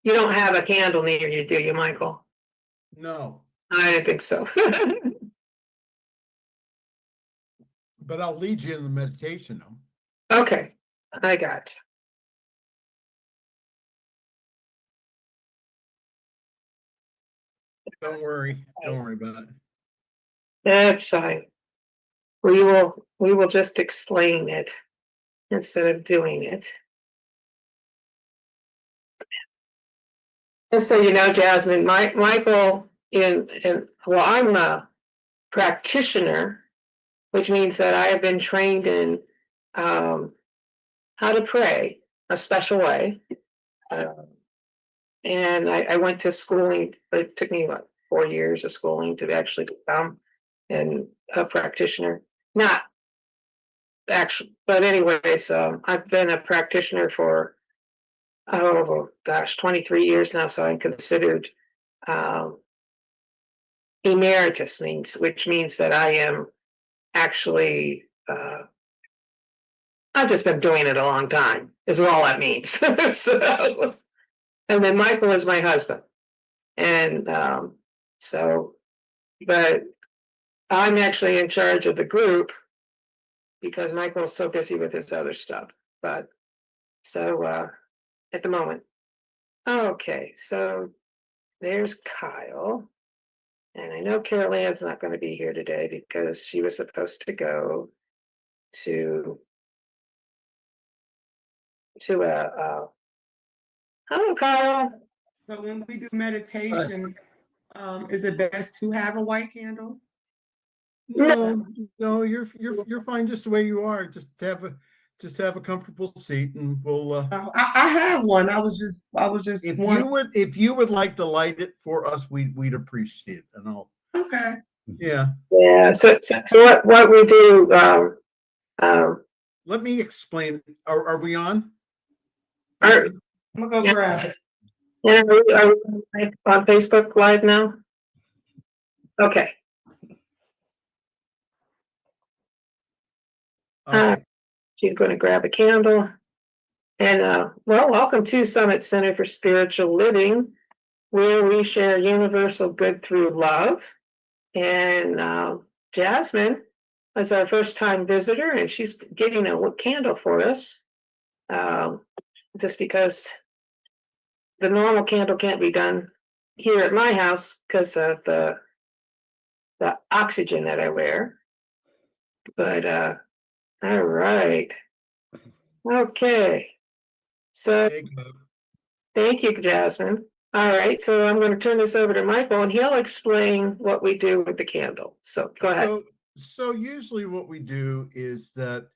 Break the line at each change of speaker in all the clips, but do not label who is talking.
You don't have a candle near you, do you, Michael?
No,
I didn't think so.
but I'll lead you in the meditation though.
Okay, I got you.
Don't worry about it.
That's fine. We will just explain it instead of doing it. Just so you know, Jasmine, Michael, well, I'm a practitioner, which means that I have been trained in how to pray a special way. And I went to schooling, but it took me about 4 years of schooling to actually become a practitioner. Not actually, but anyways, I've been a practitioner for, oh gosh, 23 years now, so I'm considered emeritus, which means that I am actually, I've just been doing it a long time, is all that means. So, and then Michael is my husband. And so, but I'm actually in charge of the group because Michael's so busy with his other stuff. But so at the moment. Okay, so there's Kyle. And I know Carol Ann's not going to be here today because she was supposed to go to a hello, Kyle.
So when we do meditation, is it best to have a white candle?
No, you're fine just the way you are. Just have a comfortable seat, and we'll.
I have one. I was just.
If you would like to light it for us, we'd appreciate it, and I'll.
Okay.
Yeah.
Yeah. So what we do?
Let me explain. Are we on?
I'm gonna go grab it.
Yeah, are we on Facebook Live now? Okay. She's going to grab a candle. And well, welcome to Summit Center for Spiritual Living, where we share universal good through love. And Jasmine is our first time visitor, and she's getting a candle for us. Just because the normal candle can't be done here at my house because of the oxygen that I wear. But all right. Okay. So thank you, Jasmine. All right, so I'm going to turn this over to Michael, and he'll explain what we do with the candle. So go ahead.
So usually what we do is that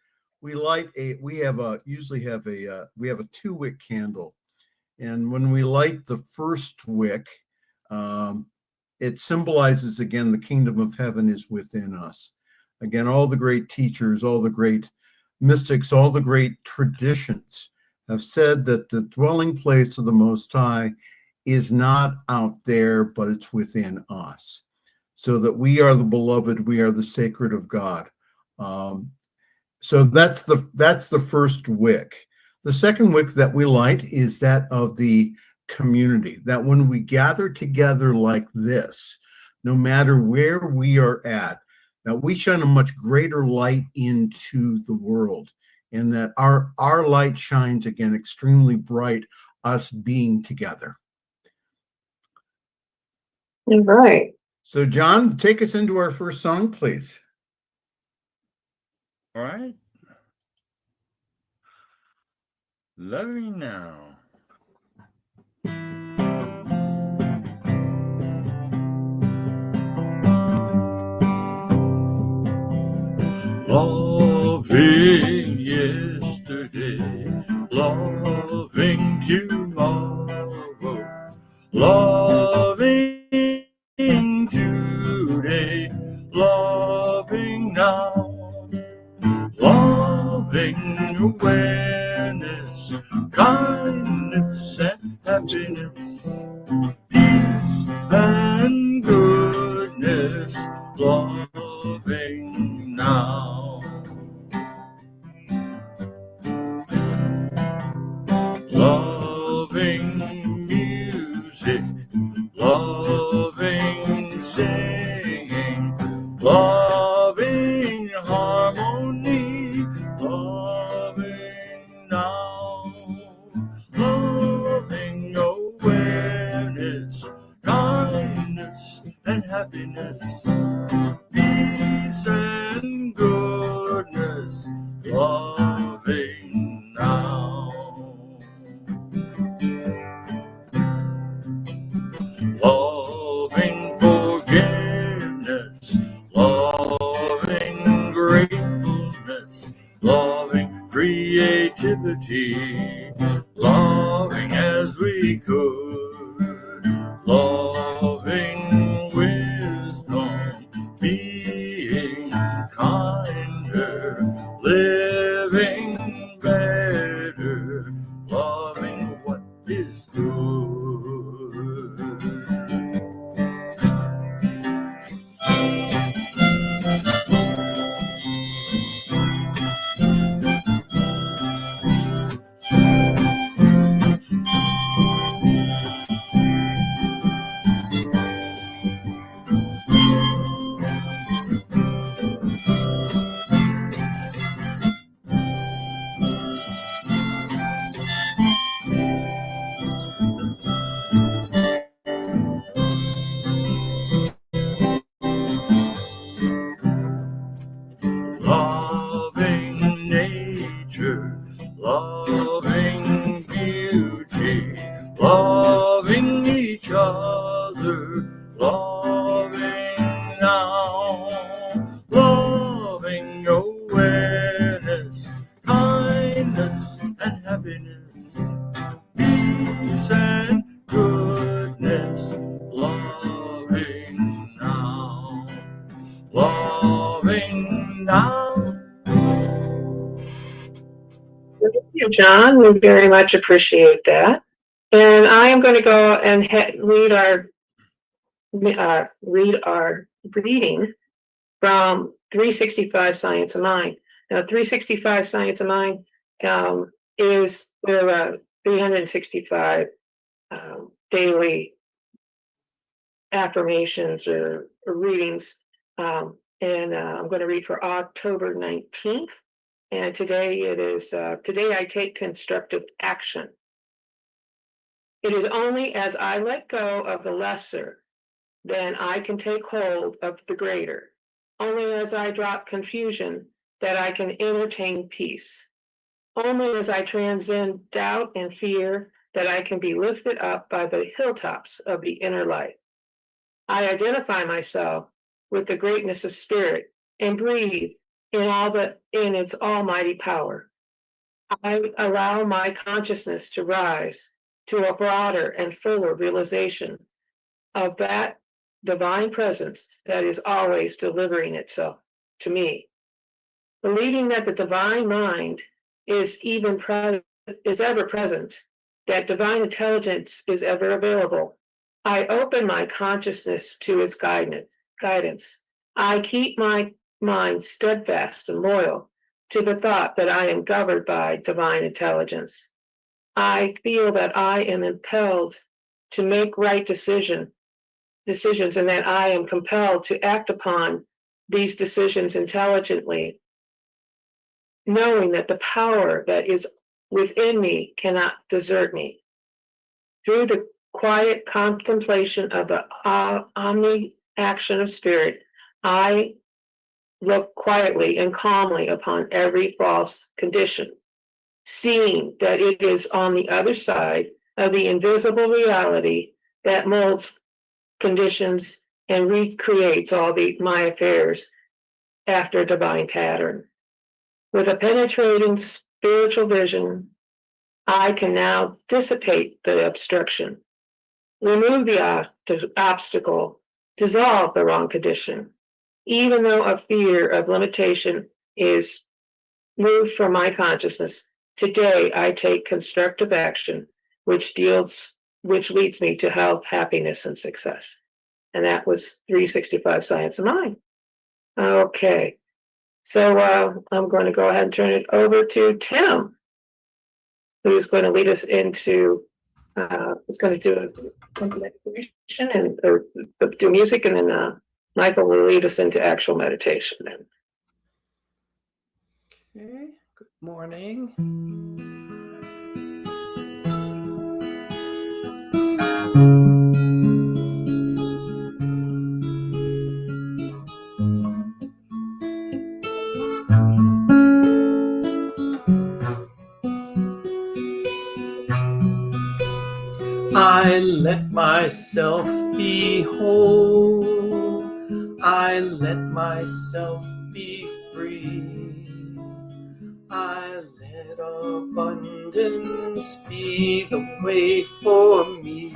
we usually have a 2-wick candle, and when we light the first wick, it symbolizes again the kingdom of heaven is within us. Again, all the great teachers, all the great mystics, all the great traditions have said that the dwelling place of the Most High is not out there, but it's within us. So that we are the beloved, we are the sacred of God. So that's the first wick. The second wick that we light is that of the community, that when we gather together like this, no matter where we are at, that we shine a much greater light into the world, and that our light shines again extremely bright, us being together.
All right.
So John, take us into our first song, please.
All right. Love me now. Loving yesterday, loving tomorrow, loving today, loving now, loving awareness, kindness and happiness, peace and goodness, loving now. Loving me happiness, peace and goodness, loving now. Loving forgiveness, loving gratefulness, loving creativity, loving as we could, loving wisdom, being kinder, living better, loving what is good. Loving nature, loving beauty, loving each other, loving now, loving awareness, kindness and happiness, peace and goodness, loving now, loving now.
Thank you, John. We very much appreciate that. And I am going to go and read our reading from 365 Science of Mind. Now, 365 Science of Mind is there are 365 daily affirmations or readings, and I'm going to read for October 19th. And today it is, today I take constructive action. It is only as I let go of the lesser, then I can take hold of the greater. Only as I drop confusion, that I can entertain peace. Only as I transcend doubt and fear, that I can be lifted up by the hilltops of the inner light. I identify myself with the greatness of spirit and breathe in its almighty power. I allow my consciousness to rise to a broader and fuller realization of that divine presence that is always delivering itself to me. Believing that the divine mind is ever present, that divine intelligence is ever available, I open my consciousness to its guidance. I keep my mind steadfast and loyal to the thought that I am governed by divine intelligence. I feel that I am impelled to make right decisions and that I am compelled to act upon these decisions intelligently, knowing that the power that is within me cannot desert me. Through the quiet contemplation of the omni-action of spirit, I look quietly and calmly upon every false condition, seeing that it is on the other side of the invisible reality that molds conditions and recreates all my affairs after a divine pattern. With a penetrating spiritual vision, I can now dissipate the obstruction, remove the obstacle, dissolve the wrong condition. Even though a fear of limitation is moved from my consciousness, today I take constructive action, which leads me to health, happiness, and success. And that was 365 Science of Mind. Okay, so I'm going to go ahead and turn it over to Tim, who's going to lead us into, who's going to do a meditation and do music, and then Michael will lead us into actual meditation.
Okay, good morning. I let myself be whole. I let myself be free. I let abundance be the way for me.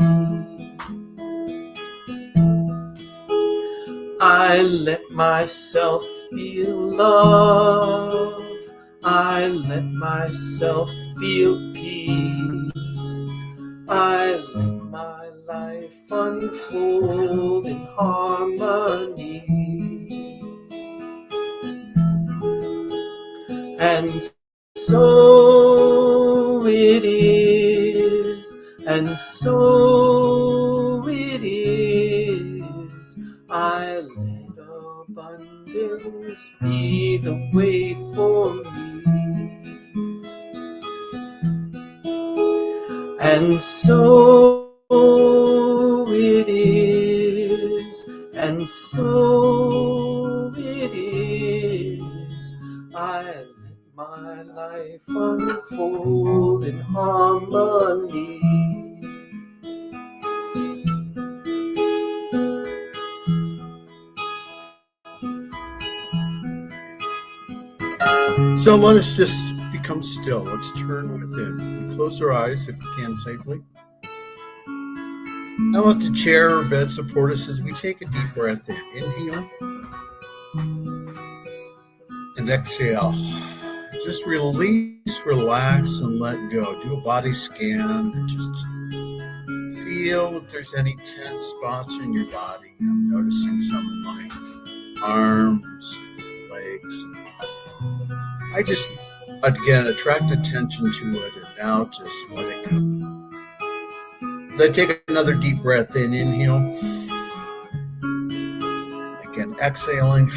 I let myself feel love. I let myself feel peace. I let my life unfold in harmony. And so it is, and so it is. I let abundance be the way for me. And so it is, and so it is. I let my life unfold in harmony.
So let us just become still. Let's turn within. We close our eyes if we can safely. Now let the chair or bed support us as we take a deep breath in. Inhale and exhale. Just release, relax, and let go. Do a body scan and just feel if there's any tense spots in your body. I'm noticing some in my arms, legs. I just, again, attract attention to it and now just let it go. As I take another deep breath in, inhale. Again, exhaling.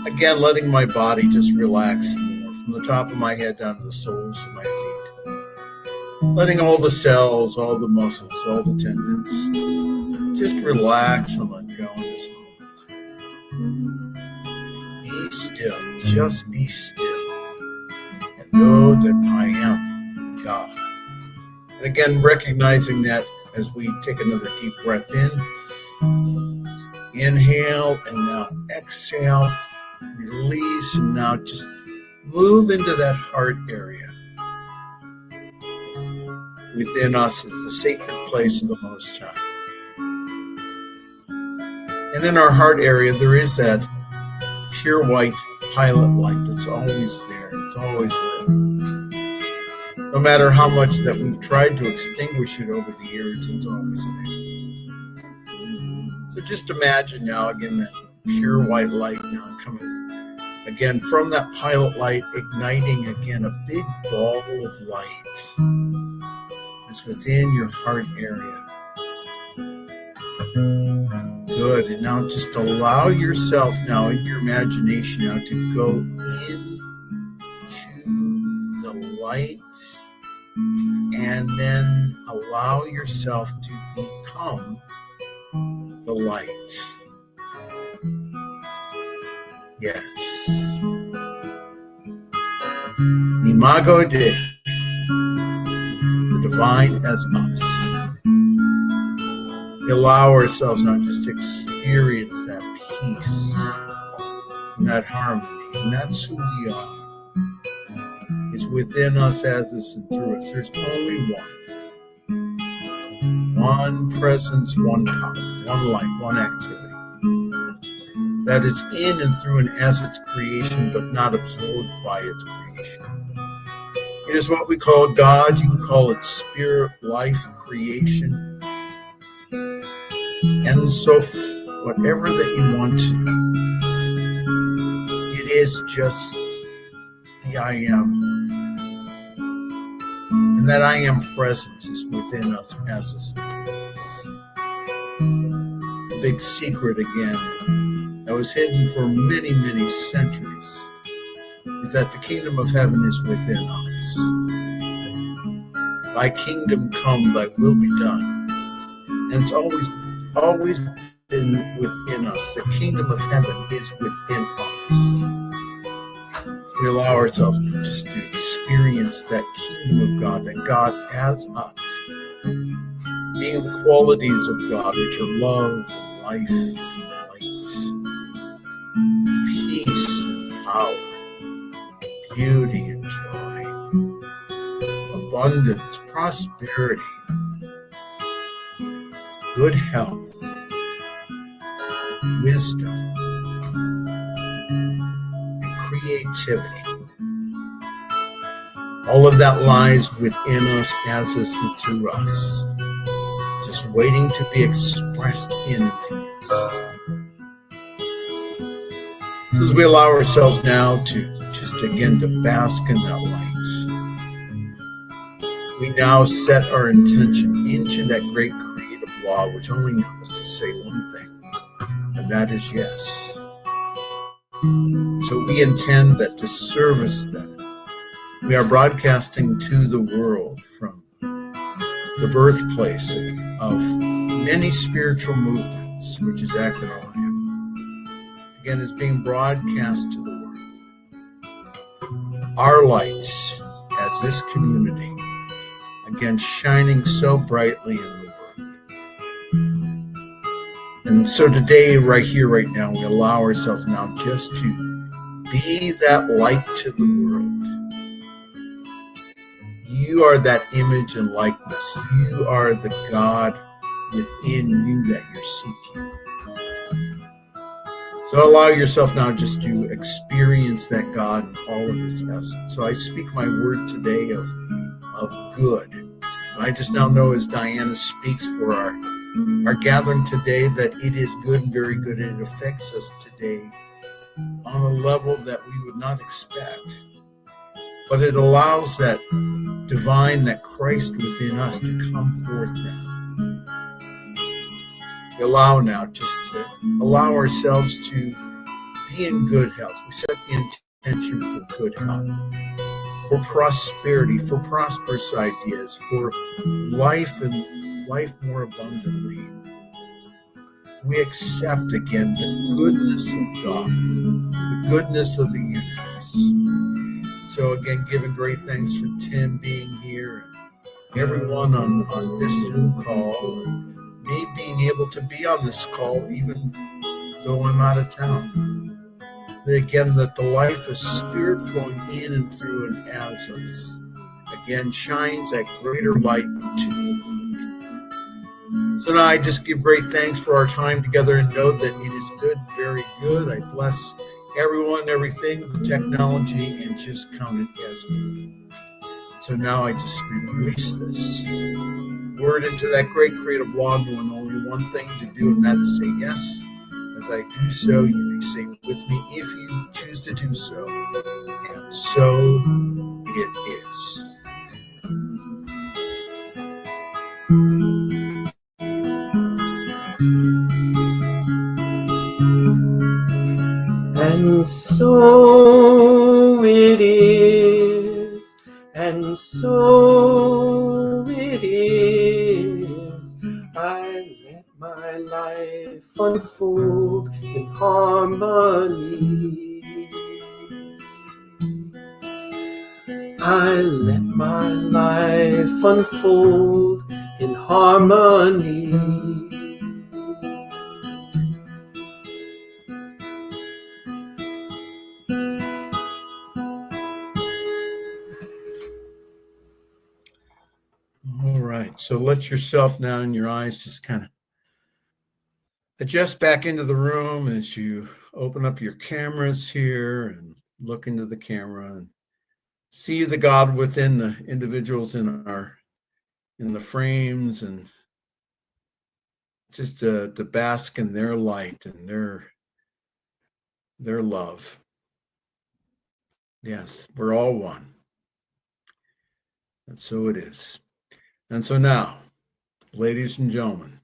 Again, letting my body just relax more from the top of my head down to the soles of my feet. Letting all the cells, all the muscles, all the tendons just relax and let go in this moment. Be still, just be still, and know that I am God. And again, recognizing that as we take another deep breath in, inhale, and now exhale, release, and now just move into that heart area. Within us is the sacred place of the Most High. And in our heart area, there is that pure white pilot light that's always there. It's always lit. No matter how much that we've tried to extinguish it over the years, it's always there. So just imagine now, again, that pure white light now coming again from that pilot light, igniting again a big ball of light that's within your heart area. Good. And now just allow yourself now in your imagination now to go into the light and then allow yourself to become the light. Yes. Imago Dei, the divine as us. We allow ourselves not just to experience that peace and that harmony, and that's who we are. It's within us, as is and through us. There's only one presence, one power, one life, one activity that is in and through and as its creation, but not absorbed by its creation. It is what we call God. You can call it spirit, life, creation. And so whatever that you want to, it is just the I am. And that I am presence is within us as a secret. The big secret again that was hidden for many, many centuries is that the kingdom of heaven is within us. Thy kingdom come, thy will be done. And it's always been within us. The kingdom of heaven is within us. We allow ourselves just to experience that kingdom of God, that God has us, being the qualities of God, which are love, life, light, peace, power, beauty and joy, abundance, prosperity, good health, wisdom, and creativity. All of that lies within us, as us, and through us, just waiting to be expressed in and through us. So as we allow ourselves now to just again to bask in that light, we now set our intention into that great creative law, which only knows to say one thing, and that is yes. So we intend that to service that we are broadcasting to the world from the birthplace of many spiritual movements, which is Akron, Ohio. Again, is being broadcast to the world. Our lights as this community, again, shining so brightly in the world. And so today, right here, right now, we allow ourselves now just to be that light to the world. You are that image and likeness. You are the God within you that you're seeking. So allow yourself now just to experience that God in all of His essence. So I speak my word today of good. And I just now know, as Diana speaks for our gathering today, that it is good and very good, and it affects us today on a level that we would not expect. But it allows that divine, that Christ within us, to come forth now. We allow now just to allow ourselves to be in good health. We set the intention for good health, for prosperity, for prosperous ideas, for life and life more abundantly. We accept again the goodness of God, the goodness of the universe. So again, giving great thanks for Tim being here, and everyone on this Zoom call, and me being able to be on this call even though I'm out of town. But again, that the life of spirit flowing in and through and as us, again, shines that greater light into the world. So now I just give great thanks for our time together, and know that it is good, very good. I bless everyone, everything, the technology, and just count it as good. So now I just release this word into that great creative law, knowing only one thing to do, and that is say yes. As I do so, you may say with me if you choose to do so. And so it is.
And so it is, and so it is. I let my life unfold in harmony. I let my life unfold in harmony.
All right. So let yourself now in your eyes just kind of adjust back into the room as you open up your cameras here and look into the camera and see the God within the individuals in the frames, and just to bask in their light and their love. Yes, we're all one. And so it is. And so now, ladies and gentlemen,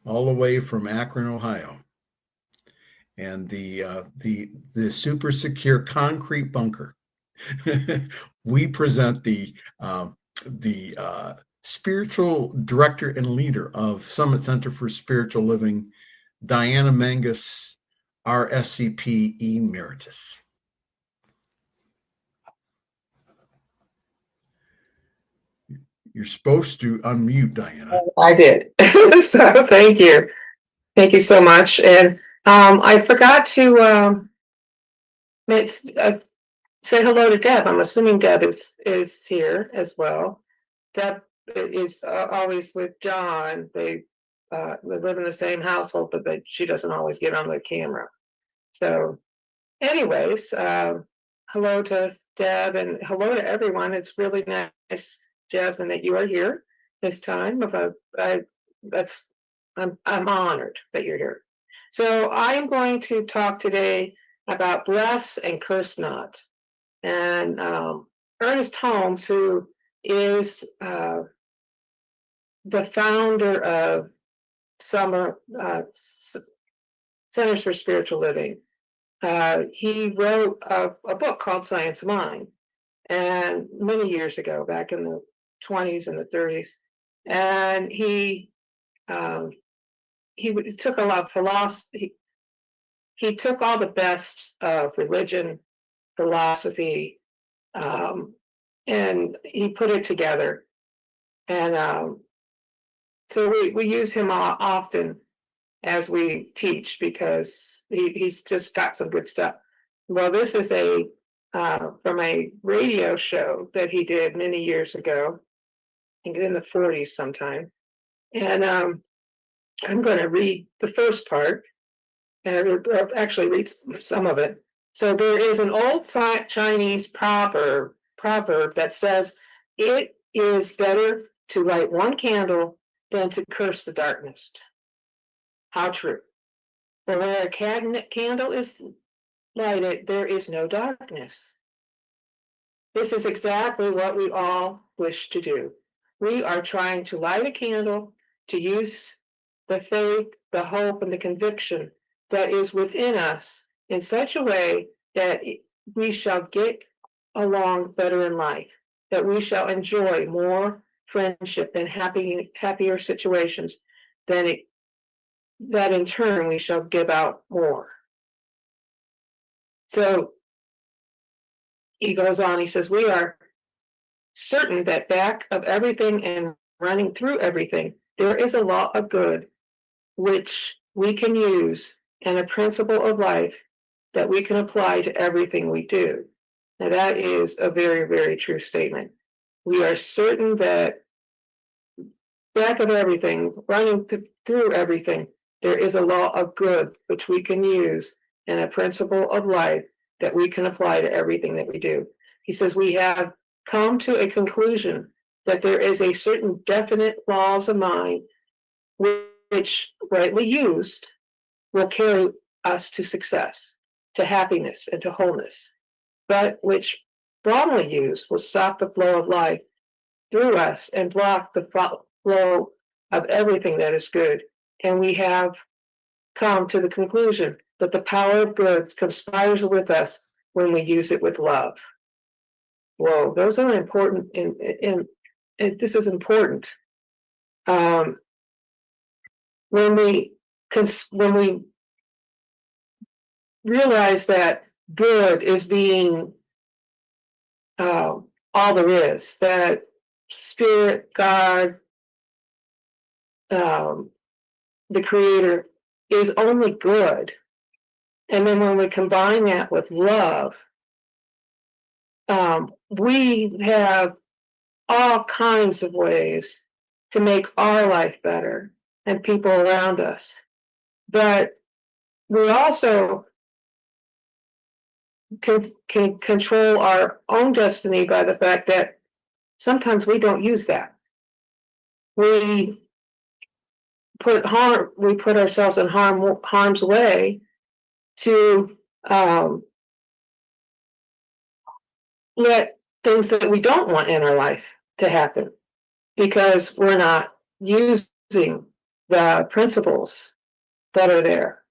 all the way from Akron, Ohio, and the super secure concrete bunker, we present the spiritual director and leader of Summit Center for Spiritual Living, Diana Mangus, RSCP Emeritus. You're supposed to unmute, Diana.
I did. So thank you. Thank you so much. And I forgot to make, say hello to Deb. I'm assuming Deb is here as well. Deb is always with John. They live in the same household, but she doesn't always get on the camera. So anyways, hello to Deb and hello to everyone. It's really nice, Jasmine, that you are here this time. I'm honored that you're here. So I'm going to talk today about bless and curse not. And Ernest Holmes, who is the founder of Centers for Spiritual Living, he wrote a book called Science of Mind, and many years ago, back in the 20s and the 30s, and he took a lot of philosophy. He took all the best of religion, philosophy, and he put it together. And so we use him often as we teach because he's just got some good stuff. Well, this is from a radio show that he did many years ago, I think in the 40s sometime. And I'm going to read the first part, and actually read some of it. So there is an old Chinese proverb that says, "It is better to light one candle than to curse the darkness." How true. For where a candle is lighted, there is no darkness. This is exactly what we all wish to do. We are trying to light a candle, to use the faith, the hope, and the conviction that is within us in such a way that we shall get along better in life, that we shall enjoy more friendship and happier situations, that in turn we shall give out more. So he goes on, he says, we are certain that back of everything and running through everything, there is a law of good which we can use and a principle of life that we can apply to everything we do. Now that is a very, very true statement. We are certain that back of everything, running through everything, there is a law of good which we can use and a principle of life that we can apply to everything that we do. He says we have come to a conclusion that there is a certain definite laws of mind which, rightly used, will carry us to success, to happiness, and to wholeness, but which, wrongly used, will stop the flow of life through us and block the flow of everything that is good. And we have come to the conclusion that the power of good conspires with us when we use it with love. Whoa, those are important, and this is important. When we realize that good is being all there is, that Spirit, God, the Creator is only good, and then when we combine that with love, we have all kinds of ways to make our life better and people around us. But we also can control our own destiny by the fact that sometimes we don't use that. We put ourselves in harm's way to let things that we don't want in our life to happen because we're not using the principles that are there.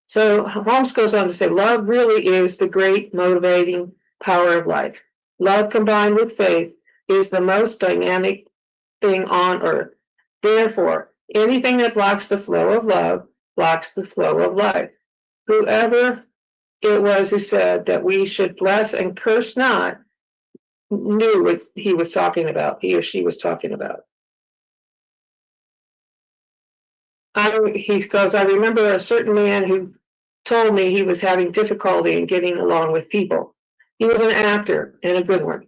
So Holmes goes on to say, love really is the great motivating power of life. Love combined with faith is the most dynamic thing on earth. Therefore, anything that blocks the flow of love blocks the flow of life. Whoever it was who said that we should bless and curse not knew what he was talking about, he or she was talking about. He goes, I remember a certain man who told me he was having difficulty in getting along with people. He was an actor and a good one,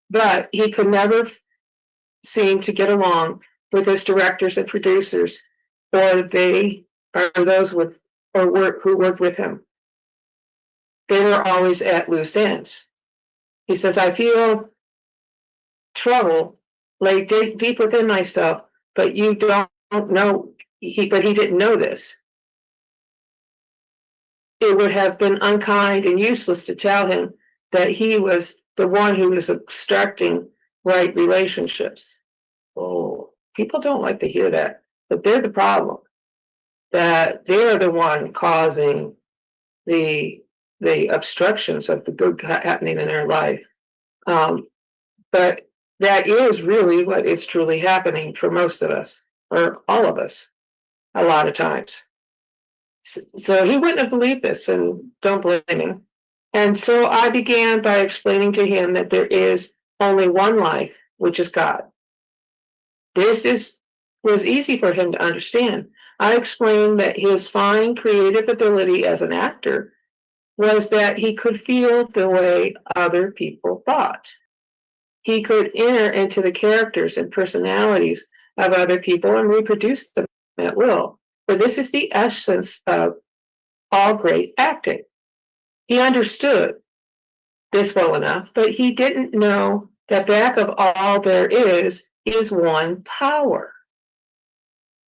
but he could never seem to get along with his directors and producers, or they or those with or work who worked with him. They were always at loose ends. He says, I feel trouble lay deep within myself, but you don't know. But he didn't know this. It would have been unkind and useless to tell him that he was the one who was obstructing right relationships. Oh, people don't like to hear that, but they're the problem. That they're the one causing the obstructions of the good happening in their life. But that is really what is truly happening for most of us, or all of us, a lot of times. So he wouldn't have believed this, and don't blame him. And so I began by explaining to him that there is only one life, which is God. This was easy for him to understand. I explained that his fine creative ability as an actor was that he could feel the way other people thought. He could enter into the characters and personalities of other people and reproduce them at will. For this is the essence of all great acting. He understood this well enough, but he didn't know that back of all there is one power.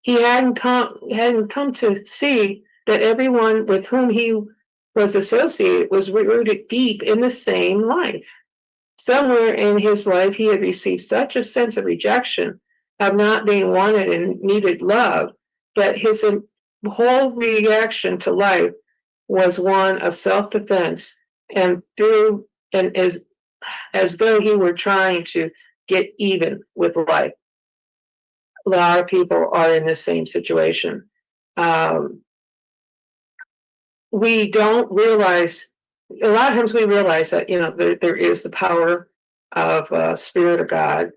He hadn't come to see that everyone with whom he was associated was rooted deep in the same life. Somewhere in his life, he had received such a sense of rejection, of not being wanted and needed love, that his whole reaction to life was one of self-defense, and as though he were trying to get even with life. A lot of people are in the same situation. We don't realize, a lot of times we realize that, there is the power of Spirit of God,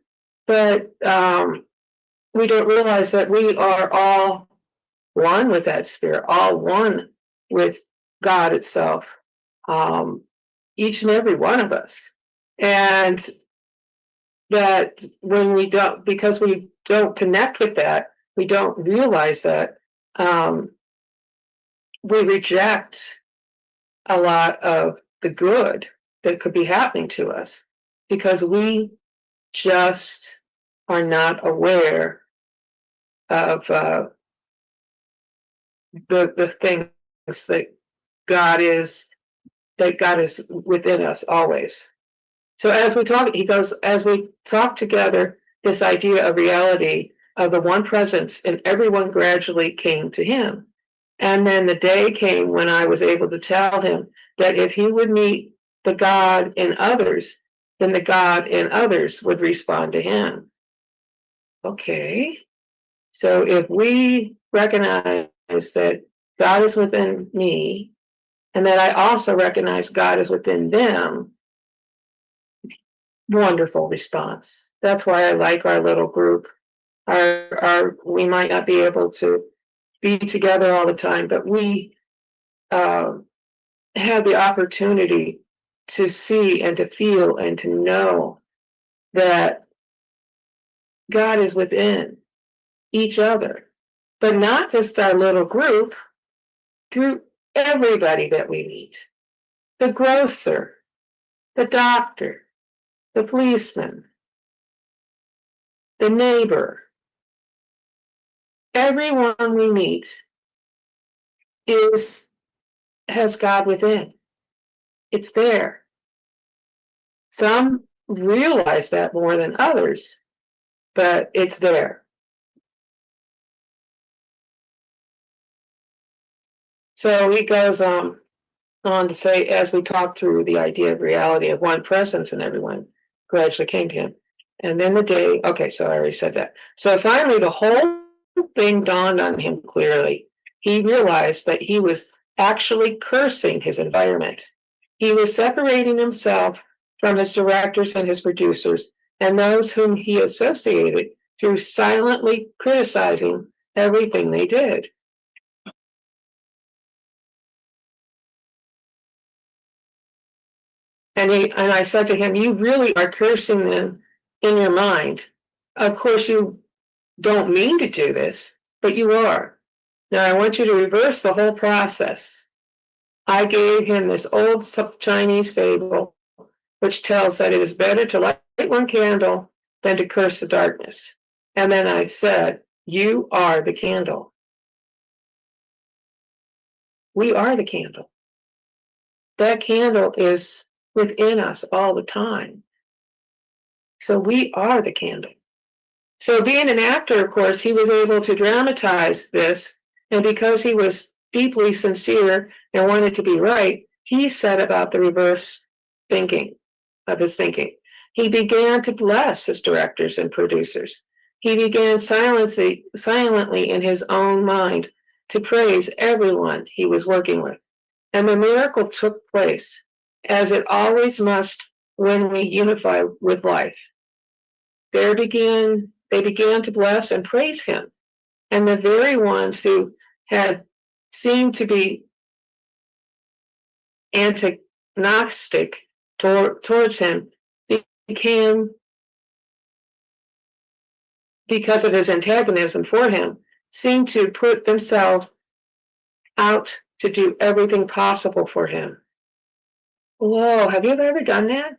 but we don't realize that we are all one with that Spirit, all one with God itself, each and every one of us. And that when we don't, because we don't connect with that, we don't realize that, we reject a lot of the good that could be happening to us, because we just are not aware of the things that God is within us always. So as we talk, he goes, as we talk together, this idea of reality of the one presence in everyone gradually came to him. And then the day came when I was able to tell him that if he would meet the God in others, then the God in others would respond to him. Okay. So if we recognize that God is within me, and that I also recognize God is within them, wonderful response. That's why I like our little group. We might not be able to be together all the time, but we have the opportunity to see and to feel and to know that God is within each other, but not just our little group, through everybody that we meet. The grocer, the doctor, the policeman, the neighbor. Everyone we meet has God within. It's there. Some realize that more than others, but it's there. So he goes on to say, as we talk through the idea of reality of one presence in everyone, gradually came to him. And then the day, okay, so I already said that. So finally, the whole thing dawned on him clearly. He realized that he was actually cursing his environment. He was separating himself from his directors and his producers, and those whom he associated through silently criticizing everything they did. And I said to him, you really are cursing them in your mind. Of course, you don't mean to do this, but you are. Now I want you to reverse the whole process. I gave him this old Chinese fable, which tells that it is better to light one candle than to curse the darkness. And then I said, you are the candle. We are the candle. That candle is within us all the time. So we are the candle. So being an actor, of course, he was able to dramatize this. And because he was deeply sincere and wanted to be right, he set about the reverse thinking of his thinking. He began to bless his directors and producers. He began silently in his own mind to praise everyone he was working with. And the miracle took place, as it always must when we unify with life. They began to bless and praise him. And the very ones who had seemed to be antagonistic towards him became, because of his antagonism for him, seemed to put themselves out to do everything possible for him. Whoa, have you ever done that?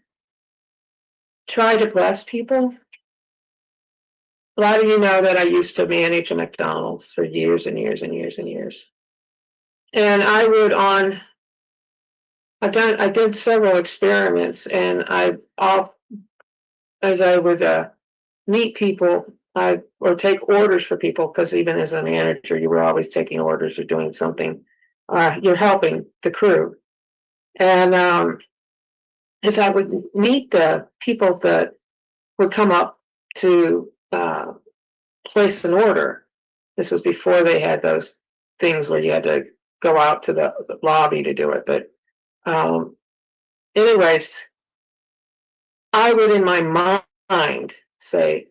Try to bless people? A lot of you know that I used to manage a McDonald's for years and years and years and years. And I did several experiments, and as I would meet people, or take orders for people, because even as a manager, you were always taking orders or doing something. You're helping the crew. And as I would meet the people that would come up to place an order, this was before they had those things where you had to go out to the lobby to do it. But anyways, I would in my mind say,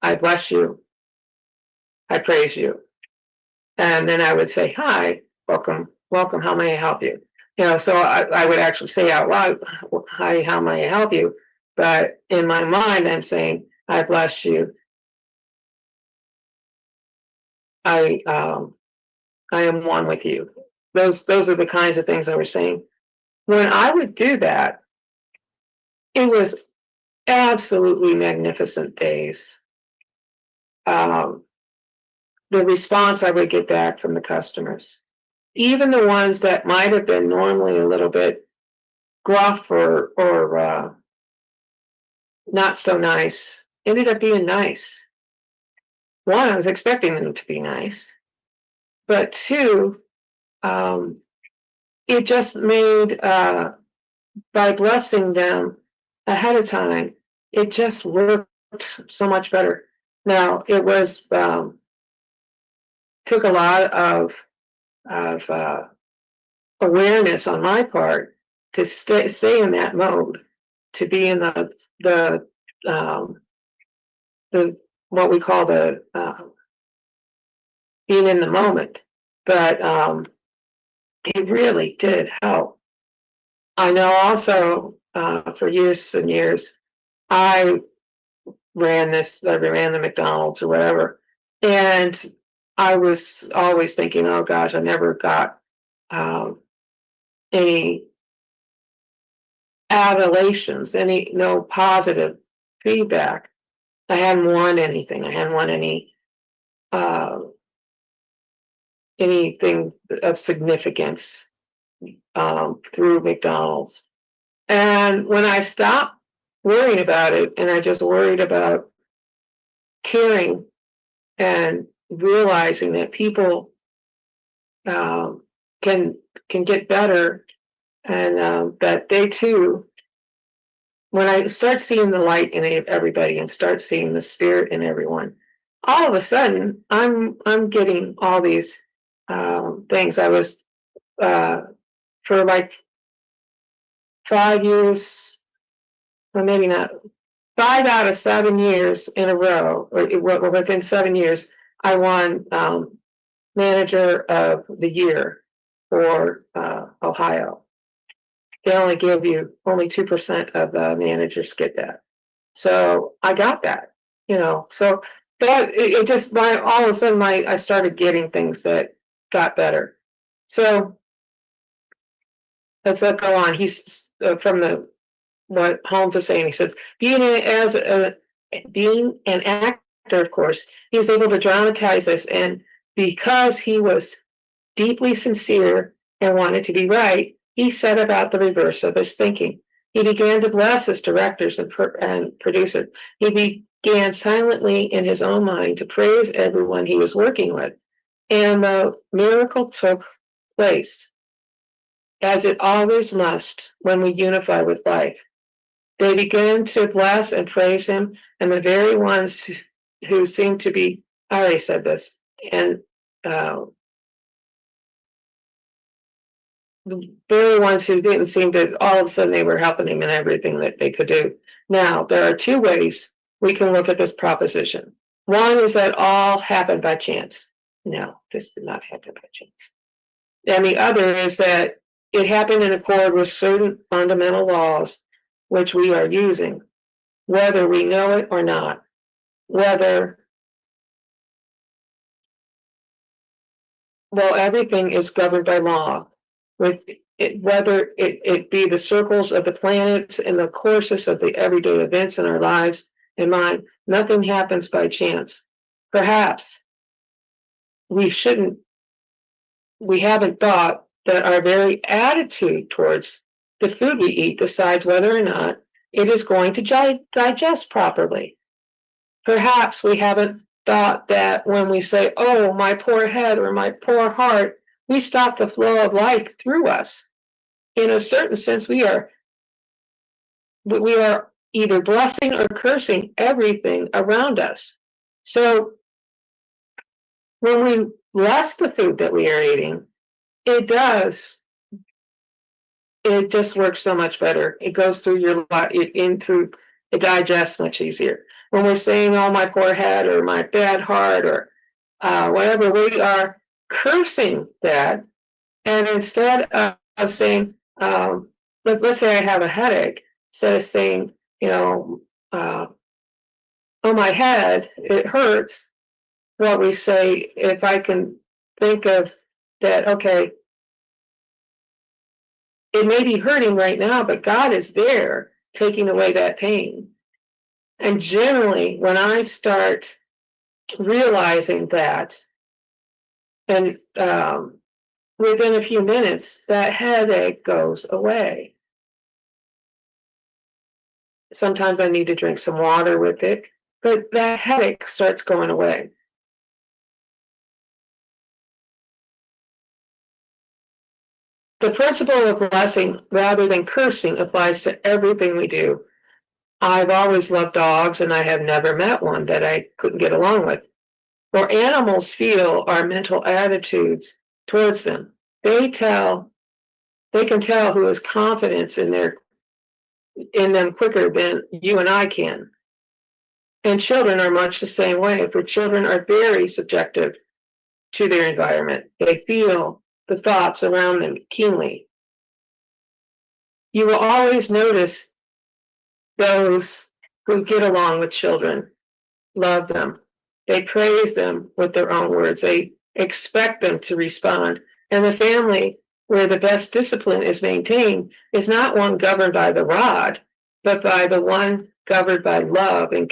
I bless you, I praise you. And then I would say, hi, welcome, how may I help you? So I would actually say out loud, hi, how may I help you? But in my mind, I'm saying, I bless you. I am one with you. Those are the kinds of things I was saying. When I would do that, it was absolutely magnificent days. The response I would get back from the customers, even the ones that might have been normally a little bit gruff or not so nice, ended up being nice. One, I was expecting them to be nice, but two, it just made, by blessing them ahead of time, it just worked so much better. Now, it was took a lot of awareness on my part to stay in that mode, to be in the what we call the being in the moment. But it really did help. I know also for years and years, I ran the McDonald's or whatever, and I was always thinking, oh gosh, I never got any adulations, no positive feedback. I hadn't won anything. I hadn't won anything of significance through McDonald's. And when I stopped worrying about it, and I just worried about caring and realizing that people can get better, and that they too, when I start seeing the light in everybody and start seeing the spirit in everyone, all of a sudden I'm getting all these things. I was for like 5 years, or maybe not, 5 out of 7 years in a row, or within 7 years, I won manager of the year for Ohio. They only give you only 2% of the managers get that. So I got that, so that it just all of a sudden I started getting things that got better. So let's go on. He's from what Holmes is saying. He said, being an actor, of course, he was able to dramatize this, and because he was deeply sincere and wanted to be right, he set about the reverse of his thinking. He began to bless his directors and producers. He began silently in his own mind to praise everyone he was working with. And the miracle took place, as it always must when we unify with life. They began to bless and praise him, and the very ones who seemed to be, I already said this, and the very ones who didn't seem to, all of a sudden they were helping him in everything that they could do. Now, there are 2 ways we can look at this proposition. One is that all happened by chance. No, this did not happen by chance. And the other is that it happened in accord with certain fundamental laws which we are using, whether we know it or not, everything is governed by law. With it, whether it be the circles of the planets and the courses of the everyday events in our lives and mine, nothing happens by chance. Perhaps we haven't thought that our very attitude towards the food we eat decides whether or not it is going to digest properly. Perhaps we haven't thought that when we say, oh, my poor head or my poor heart, we stop the flow of life through us. In a certain sense, we are either blessing or cursing everything around us. So when we bless the food that we are eating, it just works so much better. It goes through your body, it digests much easier. When we're saying, oh, my poor head or my bad heart or whatever, we are cursing that. And instead of saying, let's say I have a headache, instead of saying, oh, my head, it hurts, what we say, if I can think of that, okay, it may be hurting right now, but God is there taking away that pain. And generally, when I start realizing that, and within a few minutes, that headache goes away. Sometimes I need to drink some water with it, but that headache starts going away. The principle of blessing rather than cursing applies to everything we do. I've always loved dogs, and I have never met one that I couldn't get along with. For animals feel our mental attitudes towards them. They can tell who has confidence in them quicker than you and I can. And children are much the same way, for children are very subjective to their environment. They feel the thoughts around them keenly. You will always notice those who get along with children, love them. They praise them with their own words. They expect them to respond. And the family where the best discipline is maintained is not one governed by the rod, but by the one governed by love and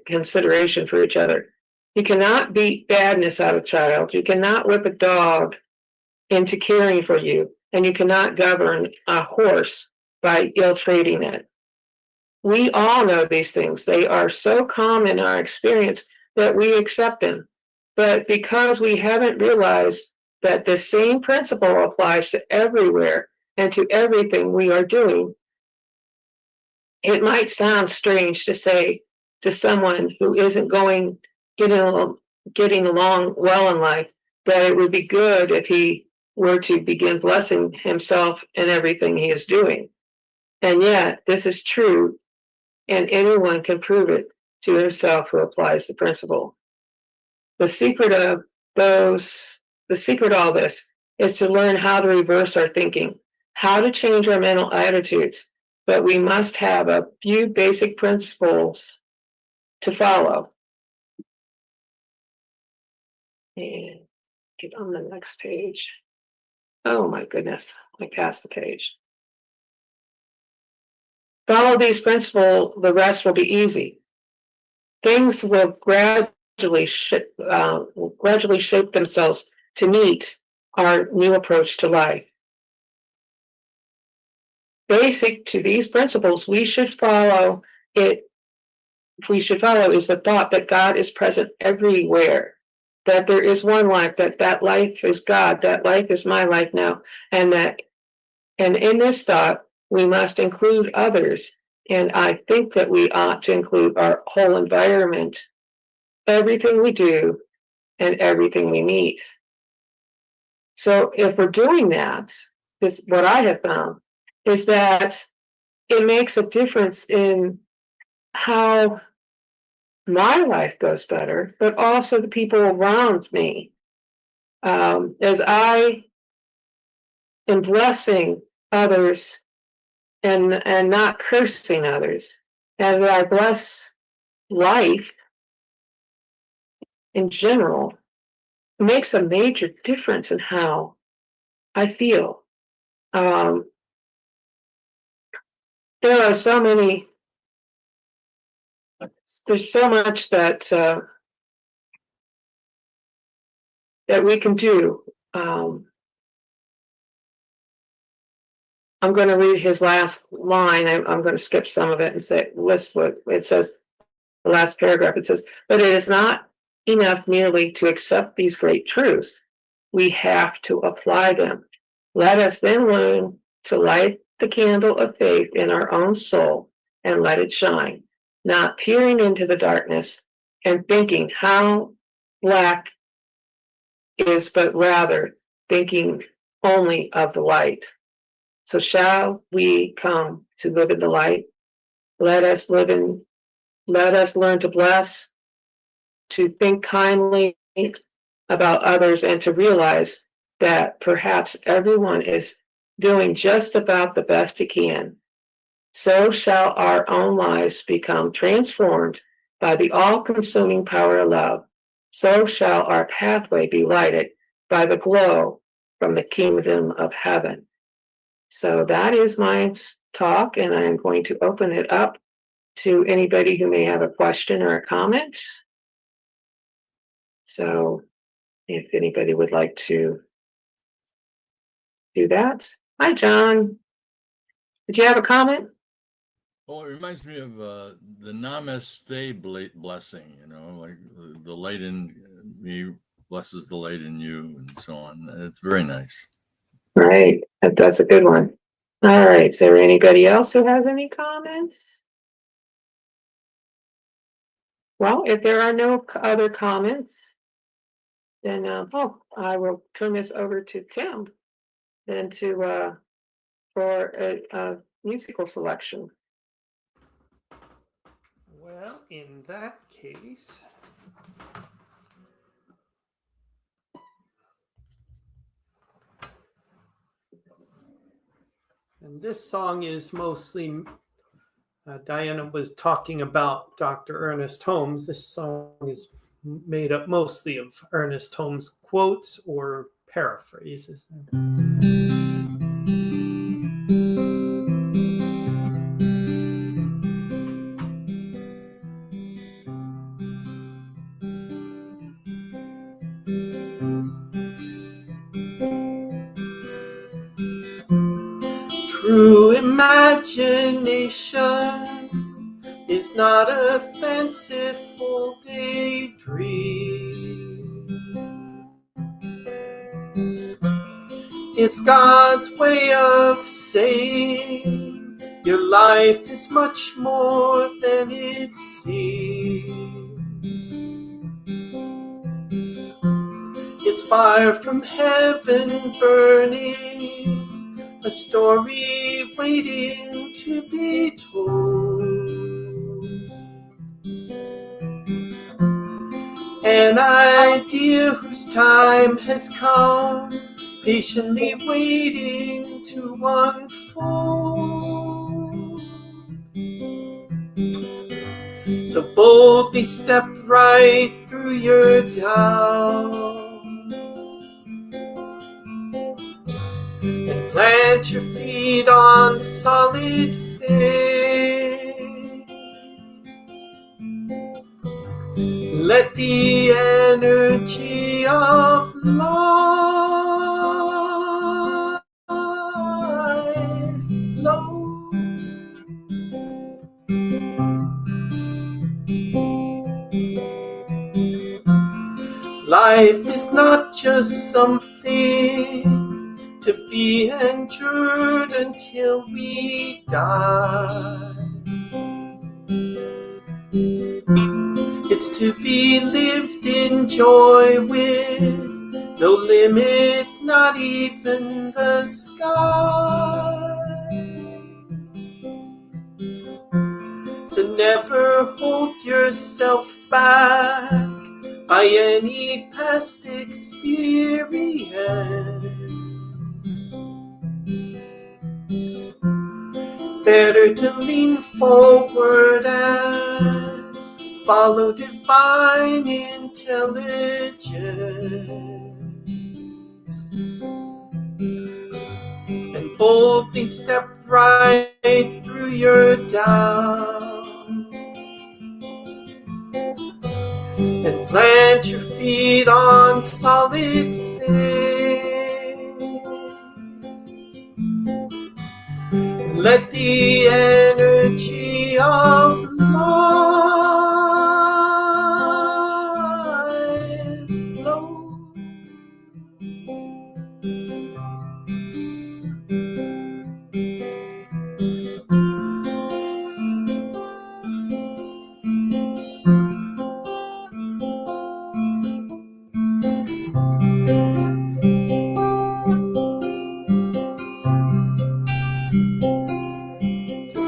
consideration for each other. You cannot beat badness out of a child. You cannot whip a dog into caring for you, and you cannot govern a horse by ill-treating it. We all know these things. They are so common in our experience that we accept them. But because we haven't realized that the same principle applies to everywhere and to everything we are doing, it might sound strange to say to someone who isn't getting along well in life that it would be good if he were to begin blessing himself and everything he is doing. And yet, this is true and anyone can prove it to himself who applies the principle. The secret of all this is to learn how to reverse our thinking, how to change our mental attitudes, but we must have a few basic principles to follow. And get on the next page. Oh my goodness, I passed the page. Follow these principles, the rest will be easy. Things will gradually shape themselves to meet our new approach to life. Basic to these principles, we should follow is the thought that God is present everywhere, that there is one life, that life is God, that life is my life now, and in this thought, we must include others. And I think that we ought to include our whole environment, everything we do, and everything we meet. So if we're doing that, what I have found is that it makes a difference in how my life goes better, but also the people around me. As I am blessing others and not cursing others, as I bless life in general, it makes a major difference in how I feel. There are so many. There's so much that we can do. I'm going to read his last line. I'm going to skip some of it and list what it says. The last paragraph, it says, but it is not enough merely to accept these great truths. We have to apply them. Let us then learn to light the candle of faith in our own soul and let it shine, not peering into the darkness and thinking how black is, but rather thinking only of the light. So shall we come to live in the light? Let us learn to bless, to think kindly about others, and to realize that perhaps everyone is doing just about the best he can. So shall our own lives become transformed by the all-consuming power of love. So shall our pathway be lighted by the glow from the kingdom of heaven. So that is my talk, and I am going to open it up to anybody who may have a question or a comment. So if anybody would like to do that. Hi, John. Did you have a comment?
Well, it reminds me of the Namaste blessing, like the light in me blesses the light in you, and so on. It's very nice.
Right, that's a good one. All right, is there anybody else who has any comments? Well, if there are no other comments, then I will turn this over to Tim then for a musical selection.
Well, in that case, and this song is mostly, Diana was talking about Dr. Ernest Holmes. This song is made up mostly of Ernest Holmes quotes or paraphrases. True imagination is not a fanciful daydream. It's God's way of saying your life is much more than it seems. It's fire from heaven burning, a story waiting to be told. an idea whose time has come, patiently waiting to unfold. So boldly step right through your doubt and plant your feet on solid faith. Let the energy of life flow. Life is not just something to be endured until we die. It's to be lived in joy with no limit, not even the sky. To never hold yourself back by any past experience. Better to lean forward and follow divine intelligence and boldly step right through your doubt and plant your feet on solid faith. Let the energy of life flow.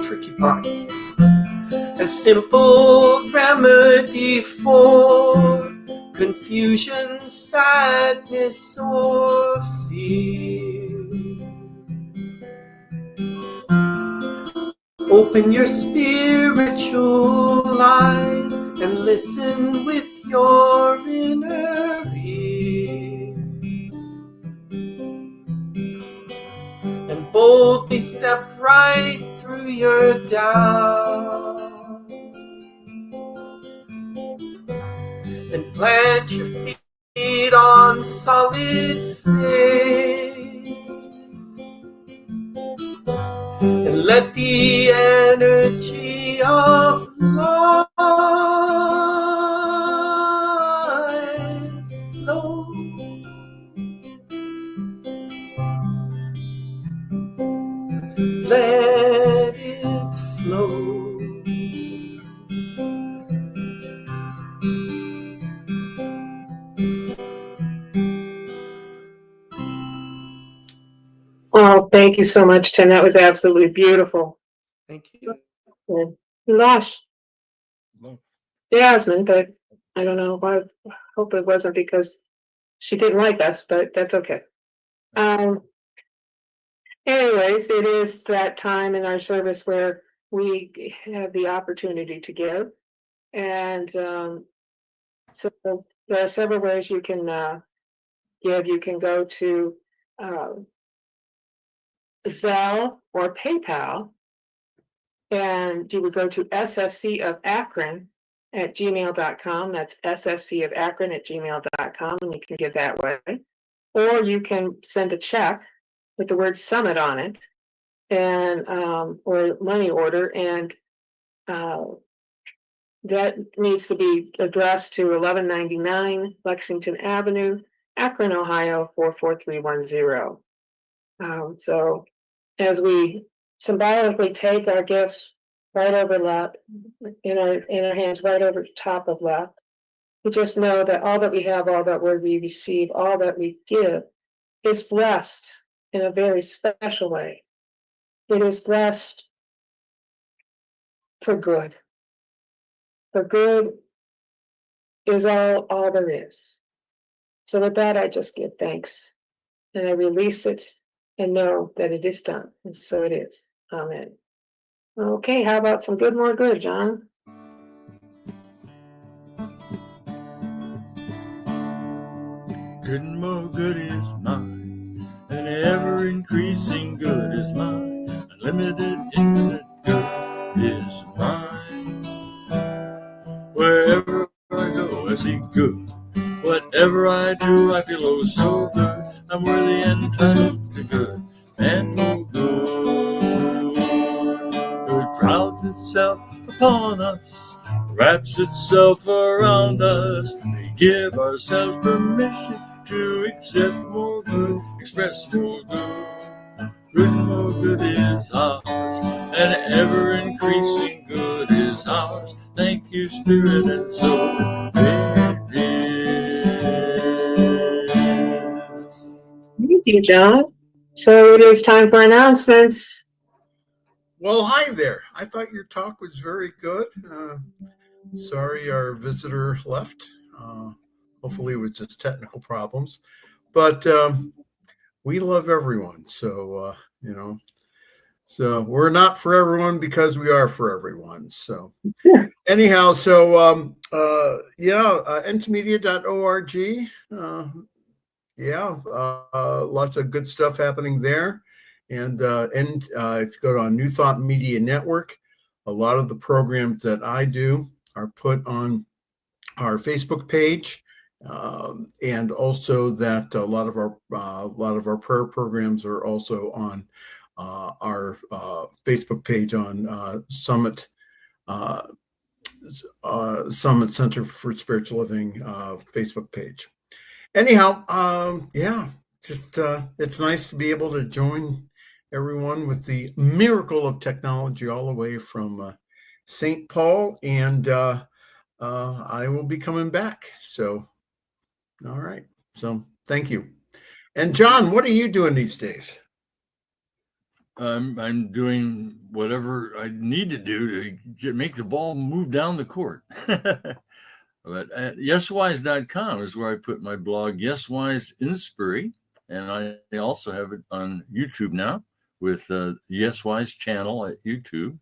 Tricky part. A simple remedy for confusion, sadness, or fear. Open your spiritual eyes and listen with your inner ear. And boldly step right through your doubt and plant your feet on solid faith and let the energy of life flow. Let it flow.
Oh, thank you so much, Tim. That was absolutely beautiful.
Thank you.
And we lost
Well,
Jasmine, but I don't know why. Hope it wasn't because she didn't like us, but that's okay. Anyways, it is that time in our service where we have the opportunity to give. And so there are several ways you can give. You can go to Zelle or PayPal, and you would go to sscofakron@gmail.com. That's sscofakron@gmail.com, and you can give that way. Or you can send a check with the word summit on it, and or money order, and that needs to be addressed to 1199 Lexington Avenue, Akron, Ohio 44310. So as we symbolically take our gifts right over left, in our hands, right over top of left, we just know that all that we have, all that we receive, all that we give is blessed in a very special way. It is blessed for good is all there is. So with that, I just give thanks and I release it and know that it is done. And so it is. Amen. Okay, how about some good, more good, John?
Good and more good is mine, and ever increasing good is mine. Unlimited, infinite good is mine. Wherever I go, I see good. Whatever I do, I feel oh so good. I'm worthy and entitled to good and more good. Good crowds itself upon us, wraps itself around us. We give ourselves permission to accept more good, express more good. Good and more good is ours, and ever increasing good is ours. Thank you, Spirit, and so it is.
Thank you, John. So it is time for announcements.
Well, hi there. I thought your talk was very good. Sorry our visitor left. Hopefully it was just technical problems. But we love everyone. So, so we're not for everyone because we are for everyone. So anyhow, so ntmedia.org. Lots of good stuff happening there. And if you go on New Thought Media Network, a lot of the programs that I do are put on our Facebook page, and also that a lot of our prayer programs are also on our Facebook page on Summit Center for Spiritual Living Facebook page. Anyhow, it's nice to be able to join everyone with the miracle of technology all the way from St. Paul, and I will be coming back. So, all right. So, thank you. And John, what are you doing these days?
I'm doing whatever I need to do to make the ball move down the court. But at yeswise.com is where I put my blog, Yeswise Inspiry, and I also have it on YouTube now with the Yeswise channel at YouTube.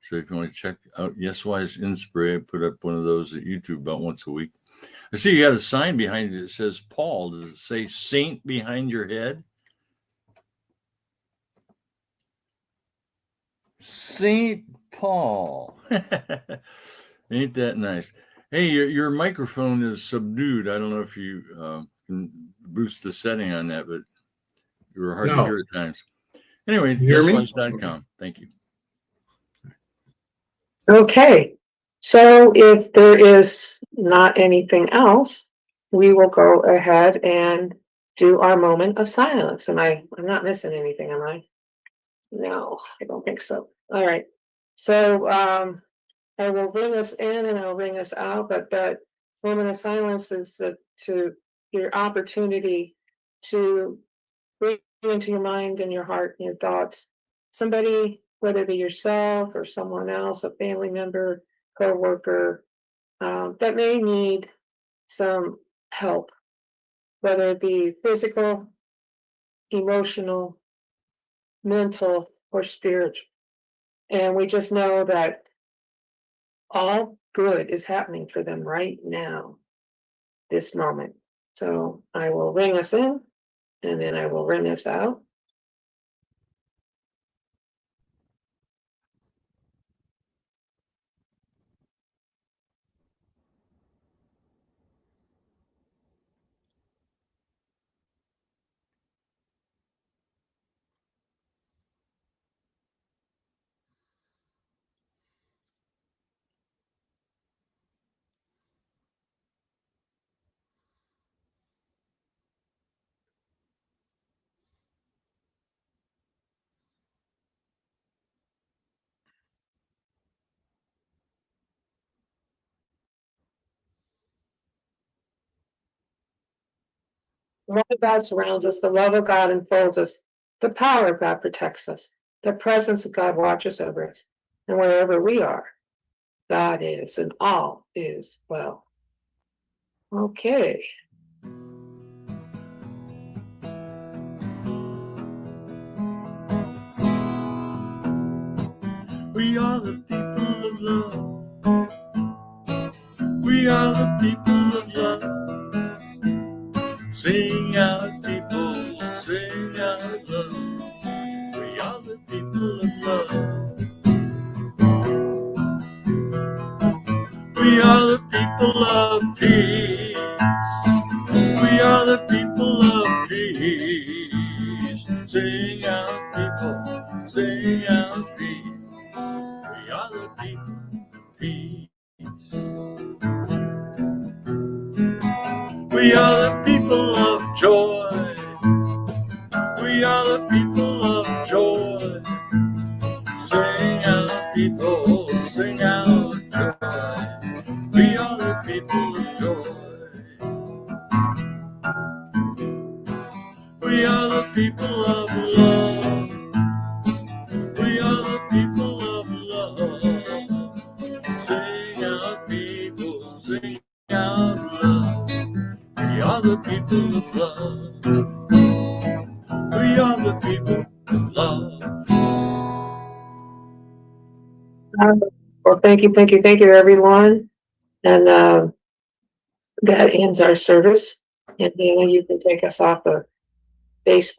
So if you want to check out Yeswise Inspiry, I put up one of those at YouTube about once a week. I see you got a sign behind it that says Paul. Does it say Saint behind your head? Saint Paul. Ain't that nice? Hey, your microphone is subdued. I don't know if you can boost the setting on that, but you were hard to hear at times. Anyway, yeswise.com. Thank you.
Okay, so if there is not anything else, we will go ahead and do our moment of silence. I'm not missing anything, am I? No, I don't think so. All right. So I will bring us in and I'll bring us out, but that moment of silence is to your opportunity to bring into your mind and your heart and your thoughts somebody, whether it be yourself or someone else, a family member, co-worker, that may need some help, whether it be physical, emotional, mental, or spiritual. And we just know that all good is happening for them right now, this moment. So I will ring us in and then I will ring us out. The love of God surrounds us, the love of God enfolds us, the power of God protects us, the presence of God watches over us. And wherever we are, God is, and all is well. Okay.
We are the people of love. We are the people of love. Sing out, people, sing out love. We are the people of love. We are the people of peace. We are the people of peace. Sing out, people, sing out peace. We are the people of peace. We are the people of joy. We are the people of joy. Sing out, people, sing out joy. We are the people of joy. We are the people of love. We are the people of love. Sing out, people, sing out love. We are the people of love. We are the people of love.
Well, thank you, everyone. And that ends our service. And Dana, you can take us off the Facebook.